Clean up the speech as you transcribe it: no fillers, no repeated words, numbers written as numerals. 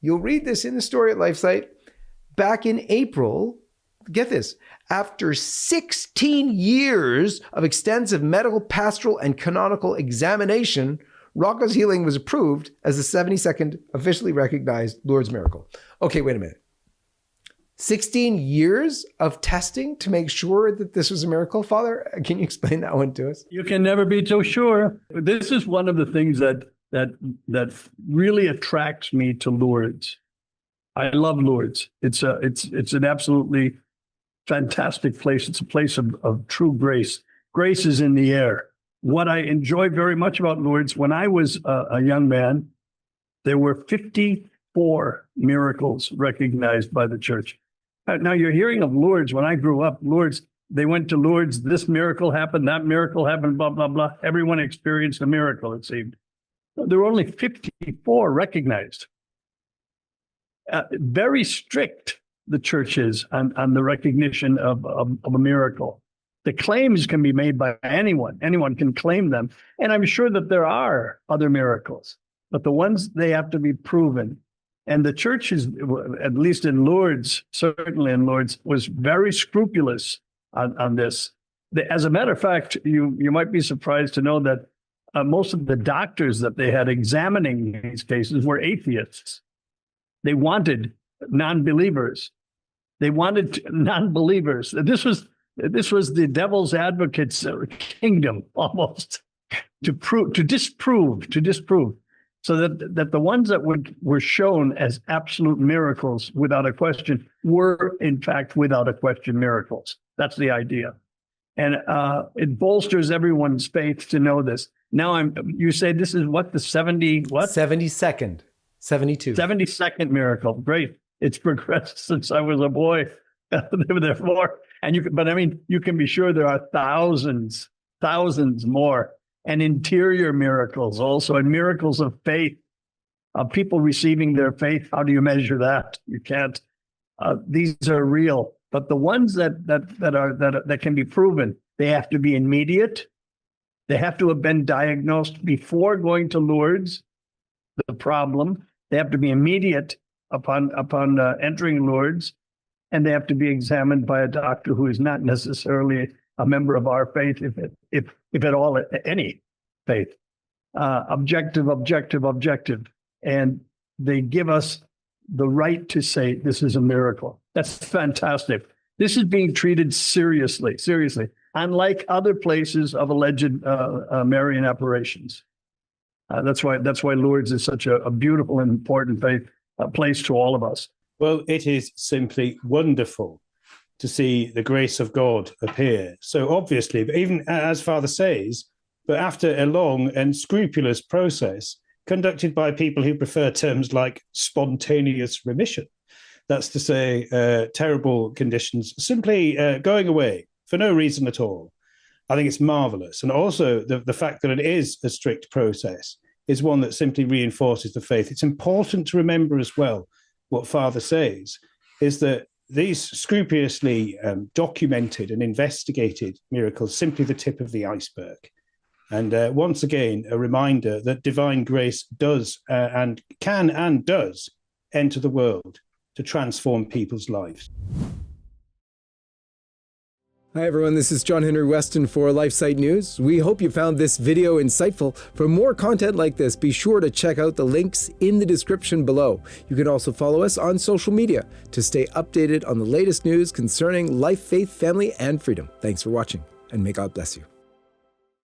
You'll read this in the story at LifeSite. Back in April, get this, after 16 years of extensive medical, pastoral, and canonical examination, Rocco's healing was approved as the 72nd officially recognized Lourdes miracle. Okay, wait a minute. 16 years of testing to make sure that this was a miracle, Father? Can you explain that one to us? You can never be so sure. This is one of the things that really attracts me to Lourdes. I love Lourdes. It's an absolutely fantastic place. It's a place of true grace. Grace is in the air. What I enjoy very much about Lourdes, when I was a young man, there were 54 miracles recognized by the church. Now you're hearing of Lourdes. When I grew up, Lourdes, they went to Lourdes, this miracle happened, that miracle happened, blah, blah, blah. Everyone experienced a miracle, it seemed. There were only 54 recognized. Very strict, the church is, on the recognition of a miracle. The claims can be made by anyone. Anyone can claim them. And I'm sure that there are other miracles, but the ones, they have to be proven. And the church is, at least in Lourdes, certainly in Lourdes, was very scrupulous on this. As a matter of fact, you might be surprised to know that most of the doctors that they had examining these cases were atheists. They wanted non-believers. They wanted non-believers. This was the devil's advocate's kingdom, almost, to disprove. So that the ones that were shown as absolute miracles without a question were, in fact, without a question, miracles. That's the idea. And it bolsters everyone's faith to know this. Now you say this is what, the 72nd. 72nd miracle. Great. It's progressed since I was a boy. Therefore, but I mean, you can be sure there are thousands more. And interior miracles also, and miracles of faith, of people receiving their faith. How do you measure that? You can't. These are real, but the ones that can be proven, they have to be immediate. They have to have been diagnosed before going to Lourdes, the problem. They have to be immediate upon entering Lourdes, and they have to be examined by a doctor who is not necessarily a member of our faith, if at all, any faith. Objective. And they give us the right to say this is a miracle. That's fantastic. This is being treated seriously, unlike other places of alleged Marian apparitions. That's why Lourdes is such a beautiful and important faith place to all of us. Well, it is simply wonderful to see the grace of God appear. So obviously, but even as Father says, but after a long and scrupulous process conducted by people who prefer terms like spontaneous remission. That's to say, terrible conditions simply going away for no reason at all. I think it's marvelous. And also the fact that it is a strict process is one that simply reinforces the faith. It's important to remember as well what Father says is that these scrupulously documented and investigated miracles, simply the tip of the iceberg. And once again, a reminder that divine grace does and can and does enter the world to transform people's lives. Hi everyone, this is John Henry Weston for LifeSite News. We hope you found this video insightful. For more content like this, be sure to check out the links in the description below. You can also follow us on social media to stay updated on the latest news concerning life, faith, family, and freedom. Thanks for watching, and may God bless you.